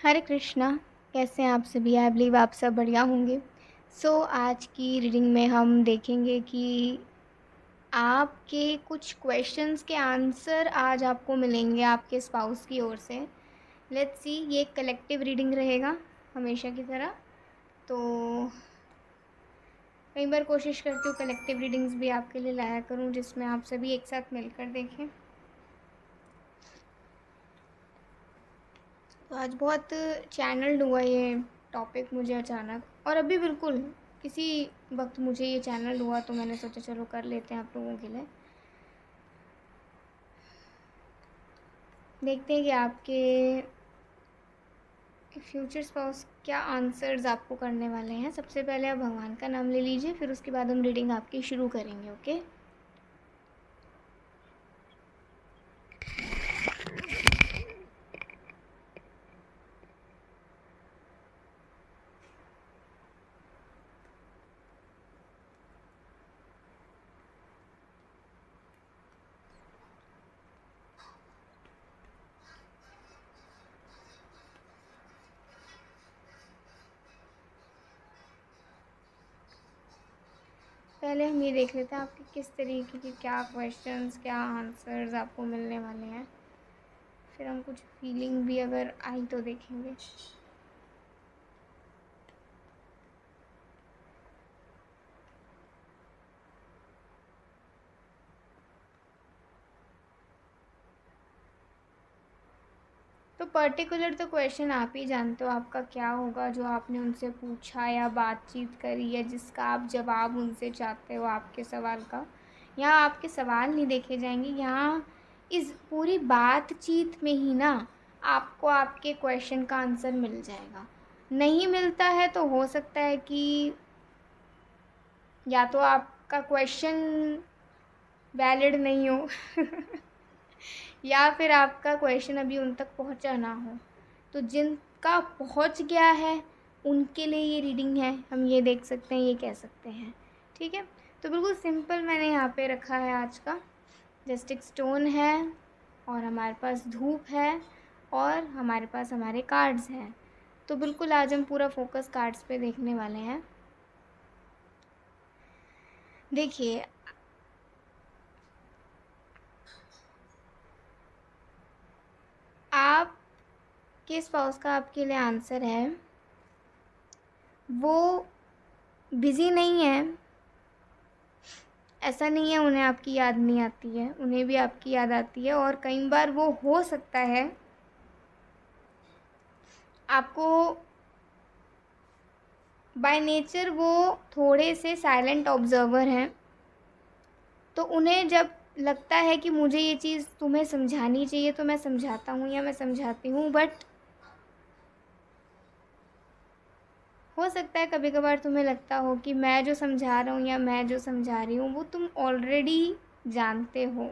हरे कृष्णा। कैसे हैं आप सभी? आई बिलीव आप सब बढ़िया होंगे। आज की रीडिंग में हम देखेंगे कि आपके कुछ क्वेश्चंस के आंसर आज आपको मिलेंगे आपके स्पाउस की ओर से। लेट्स सी, ये एक कलेक्टिव रीडिंग रहेगा हमेशा की तरह। तो कई बार कोशिश करती हूँ कलेक्टिव रीडिंग्स भी आपके लिए लाया करूँ जिसमें आप सभी एक साथ मिलकर देखें। तो आज बहुत चैनल्ड हुआ ये टॉपिक मुझे अचानक, और अभी बिल्कुल किसी वक्त मुझे ये चैनल हुआ तो मैंने सोचा चलो कर लेते हैं आप लोगों के लिए। देखते हैं कि आपके फ्यूचर स्पाउस क्या आंसर्स आपको करने वाले हैं। सबसे पहले आप भगवान का नाम ले लीजिए, फिर उसके बाद हम रीडिंग आपकी शुरू करेंगे। ओके, पहले हम ये देख लेते हैं आपके किस तरीके के क्या क्वेश्चंस क्या आंसर्स आपको मिलने वाले हैं, फिर हम कुछ फीलिंग भी अगर आई तो देखेंगे। तो पर्टिकुलर तो क्वेश्चन आप ही जानते हो आपका क्या होगा, जो आपने उनसे पूछा या बातचीत करी या जिसका आप जवाब उनसे चाहते हो आपके सवाल का। यहाँ आपके सवाल नहीं देखे जाएंगे, यहाँ इस पूरी बातचीत में ही ना आपको आपके क्वेश्चन का आंसर मिल जाएगा। नहीं मिलता है तो हो सकता है कि या तो आपका क्वेश्चन वैलिड नहीं हो या फिर आपका क्वेश्चन अभी उन तक पहुंचा ना हो। तो जिनका पहुंच गया है उनके लिए ये रीडिंग है, हम ये देख सकते हैं, ये कह सकते हैं। ठीक है, तो बिल्कुल सिंपल मैंने यहाँ पे रखा है आज का। जस्ट एक स्टोन है और हमारे पास धूप है और हमारे पास हमारे कार्ड्स हैं। तो बिल्कुल आज हम पूरा फोकस कार्ड्स पे देखने वाले हैं। देखिए, आप के स्पाउस का आपके लिए आंसर है, वो बिज़ी नहीं है। ऐसा नहीं है उन्हें आपकी याद नहीं आती है, उन्हें भी आपकी याद आती है। और कई बार वो हो सकता है आपको बाय नेचर वो थोड़े से साइलेंट ऑब्जर्वर हैं, तो उन्हें जब लगता है कि मुझे ये चीज़ तुम्हें समझानी चाहिए तो मैं समझाता हूँ या मैं समझाती हूँ। बट हो सकता है कभी कभार तुम्हें लगता हो कि मैं जो समझा रहा हूँ या मैं जो समझा रही हूँ वो तुम ऑलरेडी जानते हो,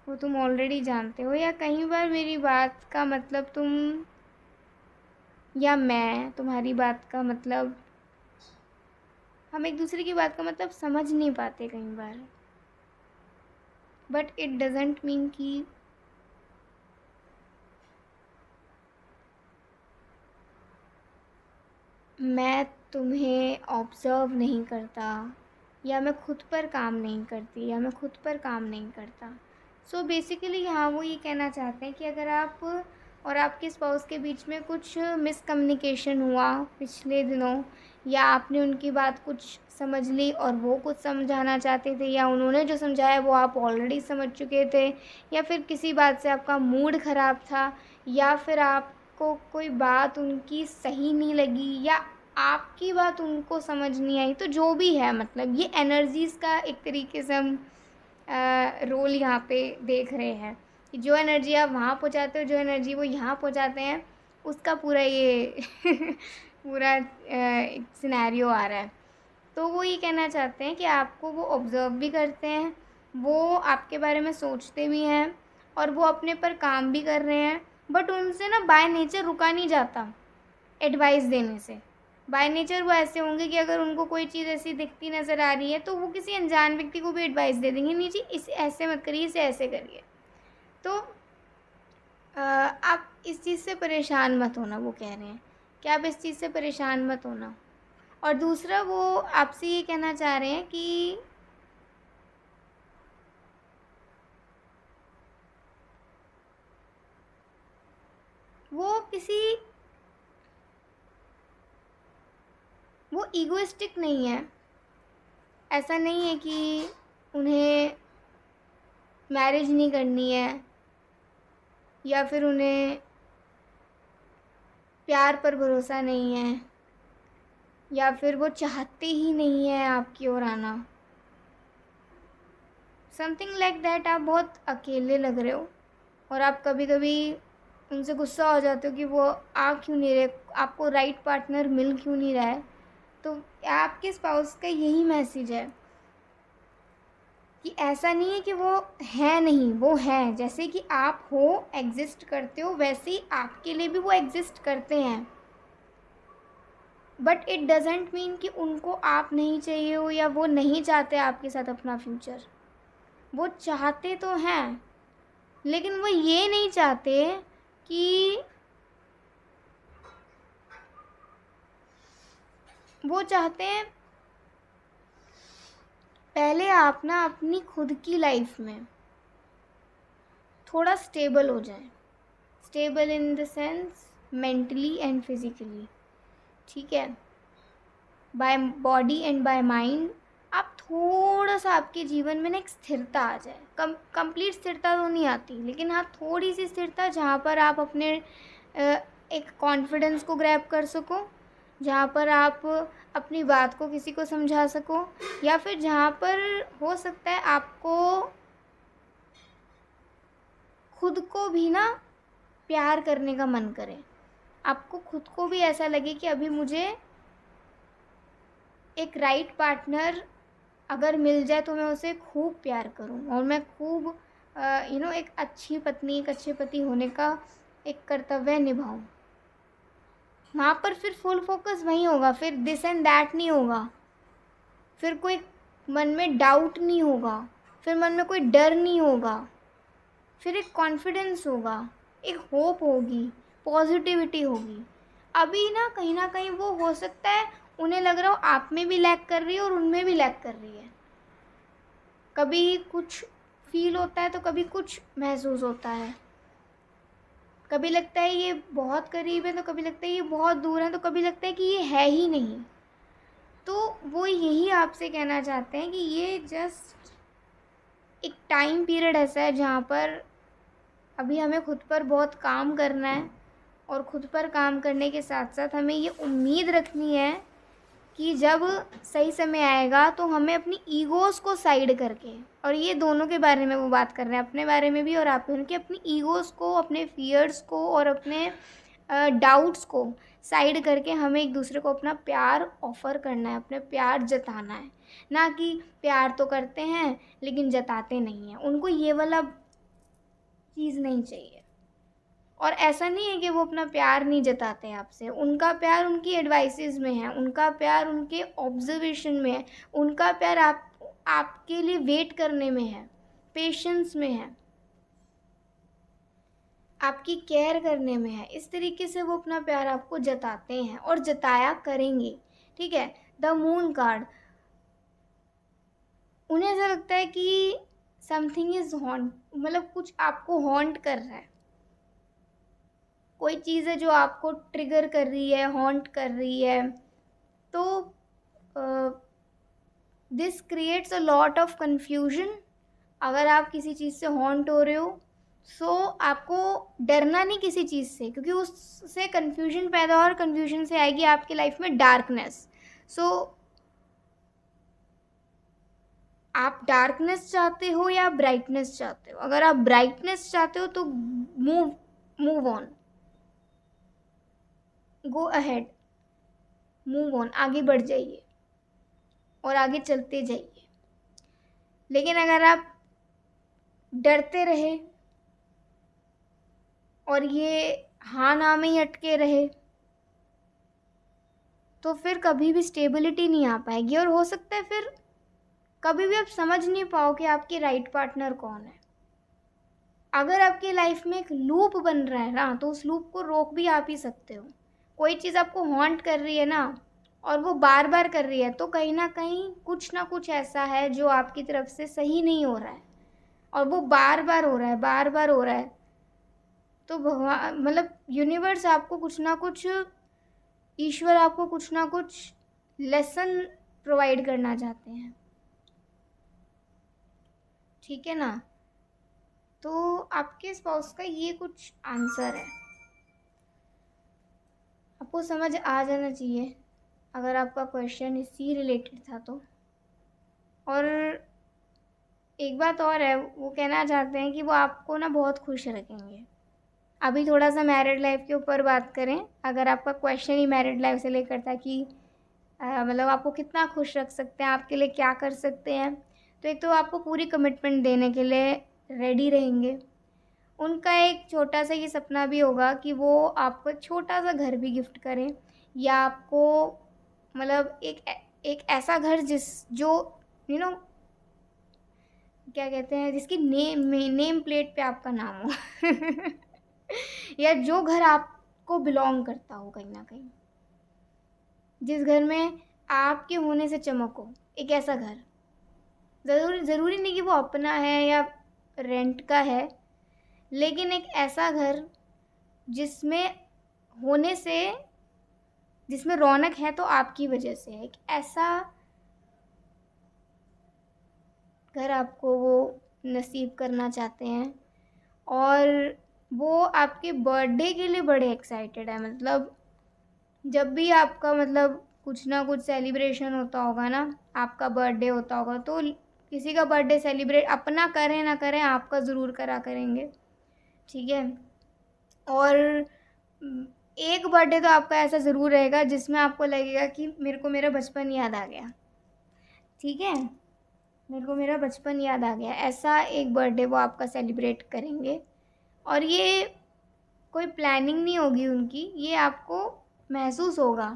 वो तुम ऑलरेडी जानते हो। या कई बार मेरी बात का मतलब तुम या मैं तुम्हारी बात का मतलब, हम एक दूसरे की बात का मतलब समझ नहीं पाते कई बार। बट इट डजेंट मीन कि मैं तुम्हें ऑब्ज़र्व नहीं करता या मैं खुद पर काम नहीं करती या मैं खुद पर काम नहीं करता। सो बेसिकली यहाँ वो ये कहना चाहते हैं कि अगर आप और आपके स्पाउस के बीच में कुछ मिसकम्युनिकेशन हुआ पिछले दिनों, या आपने उनकी बात कुछ समझ ली और वो कुछ समझाना चाहते थे, या उन्होंने जो समझाया वो आप ऑलरेडी समझ चुके थे, या फिर किसी बात से आपका मूड ख़राब था, या फिर आपको कोई बात उनकी सही नहीं लगी, या आपकी बात उनको समझ नहीं आई, तो जो भी है मतलब ये एनर्जीज़ का एक तरीके से हम रोल यहाँ पे देख रहे हैं कि जो एनर्जी आप वहाँ पहुँचाते हो, जो एनर्जी वो यहाँ पहुँचाते हैं, उसका पूरा ये पूरा एक सिनेरियो आ रहा है। तो वो ये कहना चाहते हैं कि आपको वो ऑब्ज़र्व भी करते हैं, वो आपके बारे में सोचते भी हैं और वो अपने पर काम भी कर रहे हैं। बट उनसे ना बाय नेचर रुका नहीं जाता एडवाइस देने से। बाय नेचर वो ऐसे होंगे कि अगर उनको कोई चीज़ ऐसी दिखती नज़र आ रही है तो वो किसी अनजान व्यक्ति को भी एडवाइस दे देंगे, नहीं जी इसे ऐसे मत करिए, इसे ऐसे करिए। तो आप इस चीज़ से परेशान मत होना, वो कह रहे हैं कि आप इस चीज़ से परेशान मत होना। और दूसरा वो आपसे ये कहना चाह रहे हैं कि वो ईगोइस्टिक नहीं है। ऐसा नहीं है कि उन्हें मैरिज नहीं करनी है या फिर उन्हें प्यार पर भरोसा नहीं है या फिर वो चाहते ही नहीं है आपकी ओर आना। Something like that. आप बहुत अकेले लग रहे हो और आप कभी कभी उनसे गुस्सा हो जाते हो कि वो आ क्यों नहीं रहे, आपको राइट पार्टनर मिल क्यों नहीं रहा है। तो आपके स्पाउस का यही मैसेज है कि ऐसा नहीं है कि वो है नहीं, वो है। जैसे कि आप हो, एग्जिस्ट करते हो, वैसे ही आपके लिए भी वो एग्जिस्ट करते हैं। बट इट डजेंट मीन कि उनको आप नहीं चाहिए हो या वो नहीं चाहते आपके साथ अपना फ्यूचर। वो चाहते तो हैं, लेकिन वो ये नहीं चाहते कि वो चाहते हैं पहले आप ना अपनी खुद की लाइफ में थोड़ा स्टेबल हो जाए। Stable in the sense mentally and physically, ठीक है, by body and by mind. आप थोड़ा सा आपके जीवन में ना एक स्थिरता आ जाए। कंप्लीट स्थिरता तो नहीं आती, लेकिन हाँ थोड़ी सी स्थिरता, जहाँ पर आप अपने एक कॉन्फिडेंस को ग्रैब कर सको, जहाँ पर आप अपनी बात को किसी को समझा सको, या फिर जहाँ पर हो सकता है आपको खुद को भी ना प्यार करने का मन करे। आपको खुद को भी ऐसा लगे कि अभी मुझे एक राइट पार्टनर अगर मिल जाए तो मैं उसे खूब प्यार करूं और मैं खूब एक अच्छी पत्नी, एक अच्छे पति होने का एक कर्तव्य निभाऊं। वहाँ पर फिर फुल फोकस वहीं होगा, फिर दिस एंड दैट नहीं होगा, फिर कोई मन में डाउट नहीं होगा, फिर मन में कोई डर नहीं होगा, फिर एक कॉन्फिडेंस होगा, एक होप होगी, पॉजिटिविटी होगी। अभी ना कहीं वो हो सकता है उन्हें लग रहा हो आप में भी लैक कर रही है और उनमें भी लैक कर रही है। कभी कुछ फील होता है तो कभी कुछ महसूस होता है। कभी लगता है ये बहुत करीब है तो कभी लगता है ये बहुत दूर है, तो कभी लगता है कि ये है ही नहीं। तो वो यही आपसे कहना चाहते हैं कि ये जस्ट एक टाइम पीरियड ऐसा है जहाँ पर अभी हमें खुद पर बहुत काम करना है, और खुद पर काम करने के साथ साथ हमें ये उम्मीद रखनी है कि जब सही समय आएगा तो हमें अपनी ईगोज़ को साइड करके, और ये दोनों के बारे में वो बात कर रहे हैं, अपने बारे में भी और आप उनके, अपनी ईगोज़ को, अपने फियर्स को और अपने डाउट्स को साइड करके हमें एक दूसरे को अपना प्यार ऑफ़र करना है, अपने प्यार जताना है। ना कि प्यार तो करते हैं लेकिन जताते नहीं हैं, उनको ये वाला चीज़ नहीं चाहिए। और ऐसा नहीं है कि वो अपना प्यार नहीं जताते आपसे, उनका प्यार उनकी एडवाइसेस में है, उनका प्यार उनके ऑब्जर्वेशन में है, उनका प्यार आपके लिए वेट करने में है, पेशेंस में है, आपकी केयर करने में है। इस तरीके से वो अपना प्यार आपको जताते हैं और जताया करेंगे, ठीक है। द मून कार्ड, उन्हें ऐसा लगता है कि समथिंग इज हॉन्ट, मतलब कुछ आपको हॉन्ट कर रहा है, कोई चीज़ है जो आपको ट्रिगर कर रही है, हॉन्ट कर रही है। तो this creates a lot of confusion. अगर आप किसी चीज़ से हॉन्ट हो रहे हो सो आपको डरना नहीं किसी चीज़ से, क्योंकि उससे कन्फ्यूजन पैदा और कन्फ्यूजन से आएगी आपकी लाइफ में डार्कनेस। सो आप डार्कनेस चाहते हो या ब्राइटनेस चाहते हो? अगर आप ब्राइटनेस चाहते हो तो move on, go ahead, move on, आगे बढ़ जाइए और आगे चलते जाइए। लेकिन अगर आप डरते रहे और ये हाँ ना में ही अटके रहे तो फिर कभी भी स्टेबिलिटी नहीं आ पाएगी, और हो सकता है फिर कभी भी आप समझ नहीं पाओ कि आपकी राइट पार्टनर कौन है। अगर आपकी लाइफ में एक लूप बन रहा है ना, तो उस लूप को रोक भी आप ही सकते हो। कोई चीज़ आपको हॉन्ट कर रही है ना, और वो बार बार कर रही है, तो कहीं ना कुछ ऐसा है जो आपकी तरफ से सही नहीं हो रहा है, और वो बार बार हो रहा है, बार बार हो रहा है। तो भगवान मतलब यूनिवर्स आपको कुछ ना कुछ, ईश्वर आपको कुछ ना कुछ लेसन प्रोवाइड करना चाहते हैं, ठीक है ना। तो आपके स्पाउस का ये कुछ आंसर है, आपको समझ आ जाना चाहिए अगर आपका क्वेश्चन इसी रिलेटेड था तो। और एक बात और है, वो कहना चाहते हैं कि वो आपको ना बहुत खुश रखेंगे। अभी थोड़ा सा मैरिड लाइफ के ऊपर बात करें, अगर आपका क्वेश्चन ही मैरिड लाइफ से लेकर था कि मतलब आपको कितना खुश रख सकते हैं, आपके लिए क्या कर सकते हैं, तो एक तो आपको पूरी कमिटमेंट देने के लिए रेडी रहेंगे। उनका एक छोटा सा ये सपना भी होगा कि वो आपको एक छोटा सा घर भी गिफ्ट करें, या आपको मतलब एक ऐसा घर जो यू नो क्या कहते हैं, जिसकी नेम प्लेट पे आपका नाम हो या जो घर आपको बिलोंग करता हो कहीं ना कहीं, जिस घर में आपके होने से चमक हो, एक ऐसा घर। ज़रूरी नहीं कि वो अपना है या रेंट का है, लेकिन एक ऐसा घर जिसमें होने से, जिसमें रौनक है तो आपकी वजह से है। एक ऐसा घर आपको वो नसीब करना चाहते हैं, और वो आपके बर्थडे के लिए बड़े एक्साइटेड है। मतलब जब भी आपका मतलब कुछ ना कुछ सेलिब्रेशन होता होगा ना, आपका बर्थडे होता होगा, तो किसी का बर्थडे सेलिब्रेट अपना करें ना करें, आपका ज़रूर करा करेंगे, ठीक है। और एक बर्थडे तो आपका ऐसा ज़रूर रहेगा जिसमें आपको लगेगा कि मेरे को मेरा बचपन याद आ गया, ठीक है, मेरे को मेरा बचपन याद आ गया। ऐसा एक बर्थडे वो आपका सेलिब्रेट करेंगे, और ये कोई प्लानिंग नहीं होगी उनकी, ये आपको महसूस होगा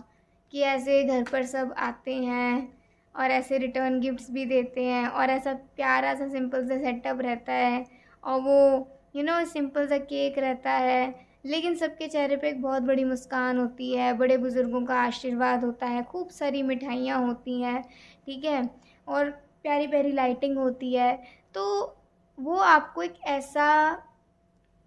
कि ऐसे घर पर सब आते हैं और ऐसे रिटर्न गिफ्ट्स भी देते हैं, और ऐसा प्यारा सा सिंपल सा सेटअप रहता है, और वो सिंपल सा केक रहता है, लेकिन सबके चेहरे पे एक बहुत बड़ी मुस्कान होती है, बड़े बुज़ुर्गों का आशीर्वाद होता है, खूब सारी मिठाइयाँ होती हैं, ठीक है, और प्यारी प्यारी लाइटिंग होती है। तो वो आपको एक ऐसा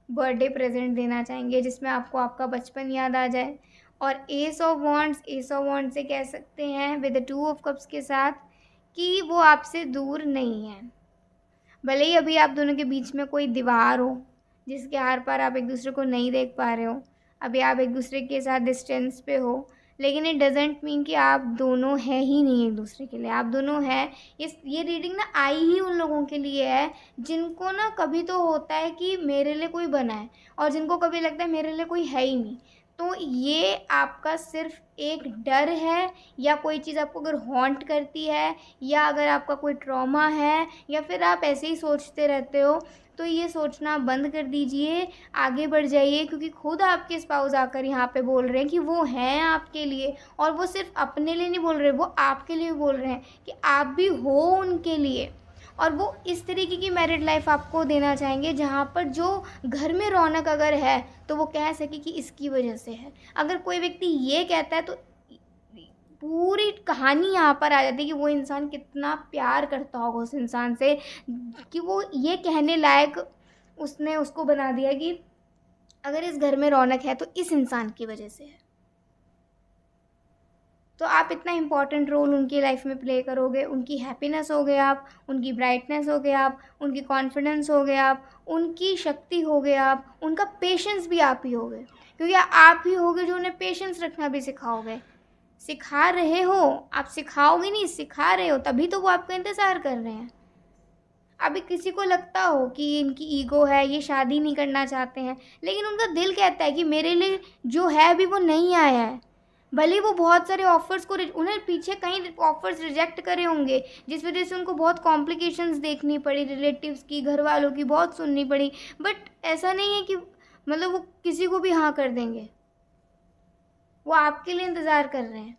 बर्थडे प्रेजेंट देना चाहेंगे जिसमें आपको आपका बचपन याद आ जाए। और एस ऑफ वॉन्ड्स से कह सकते हैं विद द 2 ऑफ कप्स के साथ कि वो आपसे दूर नहीं है। भले ही अभी आप दोनों के बीच में कोई दीवार हो जिसके आर पार आप एक दूसरे को नहीं देख पा रहे हो, अभी आप एक दूसरे के साथ डिस्टेंस पे हो, लेकिन इट डजेंट मीन कि आप दोनों हैं ही नहीं एक दूसरे के लिए, आप दोनों हैं। ये रीडिंग ना आई ही उन लोगों के लिए है जिनको ना कभी तो होता है कि मेरे लिए कोई बना है, और जिनको कभी लगता है मेरे लिए कोई है ही नहीं। तो ये आपका सिर्फ एक डर है, या कोई चीज़ आपको अगर हॉन्ट करती है, या अगर आपका कोई ट्रॉमा है, या फिर आप ऐसे ही सोचते रहते हो, तो ये सोचना बंद कर दीजिए, आगे बढ़ जाइए, क्योंकि खुद आपके स्पाउस आकर यहाँ पे बोल रहे हैं कि वो हैं आपके लिए, और वो सिर्फ अपने लिए नहीं बोल रहे, वो आपके लिए बोल रहे हैं कि आप भी हो उनके लिए। और वो इस तरीके की मैरिड लाइफ आपको देना चाहेंगे जहाँ पर जो घर में रौनक अगर है तो वो कह सके कि इसकी वजह से है। अगर कोई व्यक्ति ये कहता है तो पूरी कहानी यहाँ पर आ जाती है कि वो इंसान कितना प्यार करता होगा उस इंसान से, कि वो ये कहने लायक उसने उसको बना दिया कि अगर इस घर में रौनक है तो इस इंसान की वजह से है। तो आप इतना इम्पॉर्टेंट रोल उनकी लाइफ में प्ले करोगे, उनकी हैप्पीनेस हो गए आप, उनकी ब्राइटनेस हो गए आप, उनकी कॉन्फिडेंस हो गए आप, उनकी शक्ति हो गए आप, उनका पेशेंस भी आप ही होगे, क्योंकि आप ही होगे जो उन्हें पेशेंस रखना भी सिखाओगे। सिखा रहे हो, आप सिखाओगे नहीं, सिखा रहे हो, तभी तो वो आपका इंतज़ार कर रहे हैं। अभी किसी को लगता हो कि इनकी ईगो है, ये शादी नहीं करना चाहते हैं, लेकिन उनका दिल कहता है कि मेरे लिए जो है अभी वो नहीं आया है। भले वो बहुत सारे ऑफ़र्स को उन्हें पीछे कहीं ऑफ़र्स रिजेक्ट करे होंगे, जिस वजह से उनको बहुत कॉम्प्लिकेशंस देखनी पड़ी, रिलेटिव्स की, घर वालों की बहुत सुननी पड़ी, बट ऐसा नहीं है कि मतलब वो किसी को भी हाँ कर देंगे। वो आपके लिए इंतज़ार कर रहे हैं।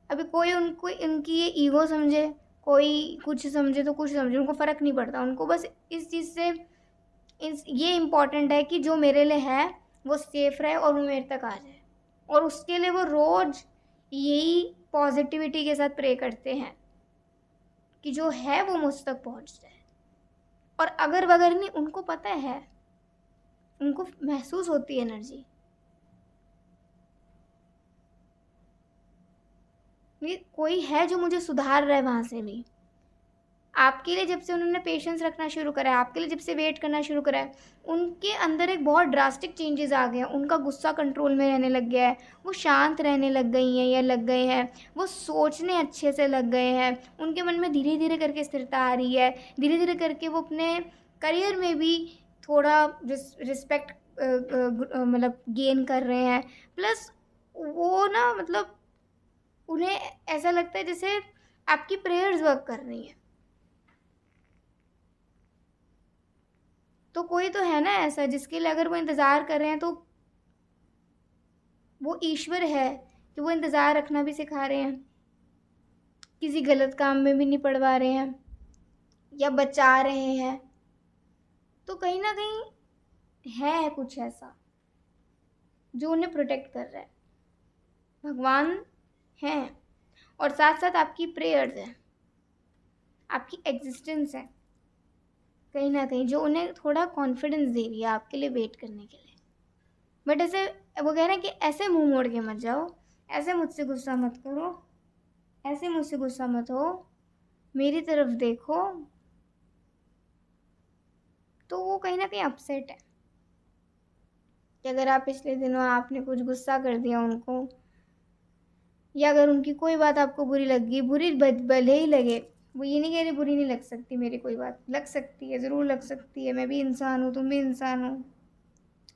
अभी कोई उनको इनकी ये ईगो समझे, कोई कुछ समझे तो कुछ समझे, उनको फ़र्क नहीं पड़ता। उनको बस इस चीज़ से ये इम्पॉर्टेंट है कि जो मेरे लिए है वो सेफ़ रहे और वो मेरे तक आ जाए, और उसके लिए वो रोज़ यही पॉजिटिविटी के साथ प्रे करते हैं कि जो है वो मुझ तक पहुंच जाए। और अगर वगैरह नहीं, उनको पता है, उनको महसूस होती है एनर्जी। ये कोई है जो मुझे सुधार रहा है वहाँ से भी। आपके लिए जब से उन्होंने पेशेंस रखना शुरू करा है, आपके लिए जब से वेट करना शुरू करा है, उनके अंदर एक बहुत ड्रास्टिक चेंजेस आ गए हैं। उनका गुस्सा कंट्रोल में रहने लग गया है, वो शांत रहने लग गई हैं या लग गए हैं, वो सोचने अच्छे से लग गए हैं, उनके मन में धीरे धीरे करके स्थिरता आ रही है, धीरे धीरे करके वो अपने करियर में भी थोड़ा रिस्पेक्ट मतलब गेन कर रहे हैं। प्लस वो ना मतलब उन्हें ऐसा लगता है जैसे आपकी प्रेयर्स वर्क कर रही हैं। तो कोई तो है ना ऐसा जिसके लिए अगर वो इंतज़ार कर रहे हैं तो वो ईश्वर है कि वो इंतज़ार रखना भी सिखा रहे हैं, किसी गलत काम में भी नहीं पड़वा रहे हैं या बचा रहे हैं। तो कहीं ना कहीं है कुछ ऐसा जो उन्हें प्रोटेक्ट कर रहा है। भगवान हैं और साथ साथ आपकी प्रेयर्स हैं, आपकी एग्जिस्टेंस है कहीं ना कहीं, जो उन्हें थोड़ा कॉन्फिडेंस दे रही है आपके लिए वेट करने के लिए। बट ऐसे वो कह रहे हैं कि ऐसे मुंह मोड़ के मत जाओ, ऐसे मुझसे गुस्सा मत करो, ऐसे मुझसे गुस्सा मत हो, मेरी तरफ देखो। तो वो कहीं ना कहीं अपसेट है कि अगर आप पिछले दिनों आपने कुछ गुस्सा कर दिया उनको, या अगर उनकी कोई बात आपको बुरी लग गई, बुरी भले ही लगे, वो ये नहीं कह रही बुरी नहीं लग सकती, मेरी कोई बात लग सकती है, ज़रूर लग सकती है, मैं भी इंसान हूँ, तुम भी इंसान हो,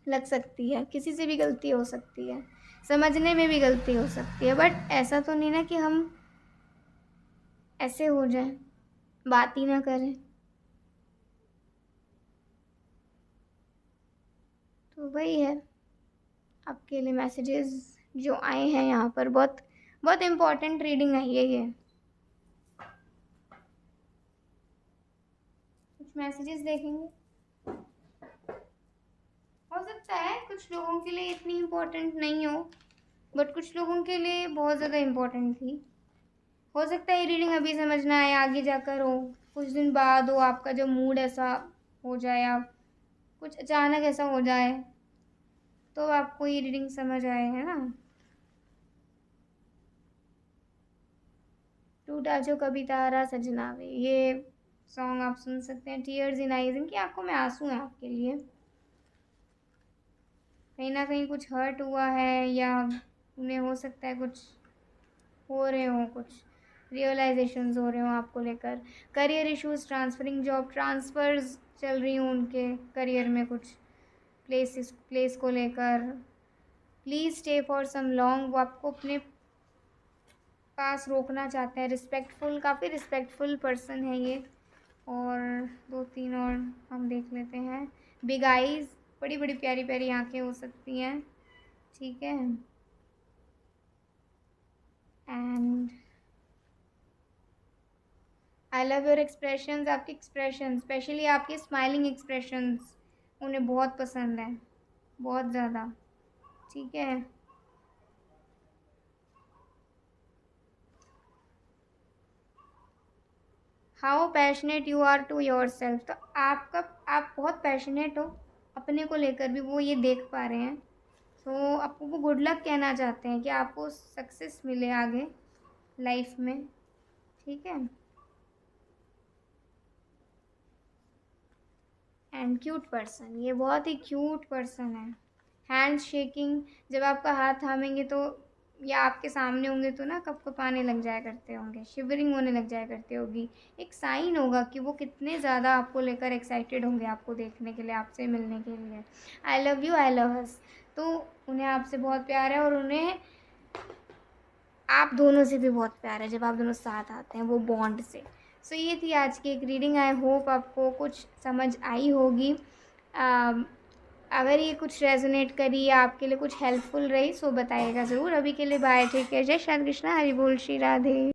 लग सकती है, किसी से भी गलती हो सकती है, समझने में भी गलती हो सकती है। बट ऐसा तो नहीं ना कि हम ऐसे हो जाए, बात ही ना करें। तो वही है, आपके लिए मैसेजेस जो आए हैं यहाँ पर, बहुत बहुत इम्पोर्टेंट रीडिंग आई है ये। कुछ मैसेजेस देखेंगे, हो सकता है कुछ लोगों के लिए इतनी इम्पोर्टेंट नहीं हो, बट कुछ लोगों के लिए बहुत ज़्यादा इम्पोर्टेंट थी। हो सकता है ये रीडिंग अभी समझ ना आए, आगे जाकर हो, कुछ दिन बाद हो, आपका जो मूड ऐसा हो जाए, आप कुछ अचानक ऐसा हो जाए तो आपको ये रीडिंग समझ आए, है ना। टूटा जो कभी तारा सजना वे, ये सॉन्ग आप सुन सकते हैं। टीयर्स इन आईज, इनकी आंखों में आंसू हैं आपके लिए। कहीं ना कहीं कुछ हर्ट हुआ है, या उन्हें हो सकता है कुछ हो रहे हो, कुछ रियलाइजेशंस हो रहे हो आपको लेकर। Career issues, transferring job, transfers चल रही हूँ उनके करियर में, कुछ प्लेस को लेकर। Please stay for some long, वो आपको अपने पास रोकना चाहते हैं। रिस्पेक्टफुल, काफ़ी रिस्पेक्टफुल पर्सन है ये। और दो तीन और हम देख लेते हैं। बिग आइज़, बड़ी बड़ी प्यारी प्यारी आंखें हो सकती हैं, ठीक है। And I love your expressions, आपके एक्सप्रेशन, स्पेशली आपके स्माइलिंग एक्सप्रेशंस उन्हें बहुत पसंद है, बहुत ज़्यादा, ठीक है। How passionate you are to yourself, तो आप बहुत पैशनेट हो अपने को लेकर भी, वो ये देख पा रहे हैं। तो आपको वो गुड लक कहना चाहते हैं कि आपको सक्सेस मिले आगे लाइफ में, ठीक है। एंड क्यूट पर्सन, ये बहुत ही क्यूट पर्सन है। हैंड शेकिंग, जब आपका हाथ थामेंगे तो या आपके सामने होंगे तो ना कप कपाने लग जाया करते होंगे, शिवरिंग होने लग जाया करती होगी। एक साइन होगा कि वो कितने ज़्यादा आपको लेकर एक्साइटेड होंगे, आपको देखने के लिए, आपसे मिलने के लिए। I love you, I love us, तो उन्हें आपसे बहुत प्यार है, और उन्हें आप दोनों से भी बहुत प्यार है जब आप दोनों साथ आते हैं वो बॉन्ड से। सो ये थी आज की एक रीडिंग। आई होप आपको कुछ समझ आई होगी। अगर ये कुछ रेजोनेट करी या आपके लिए कुछ हेल्पफुल रही सो बताइएगा ज़रूर। अभी के लिए बाय, टेक केयर, जय श्री कृष्णा, हरि बोल, श्री राधे।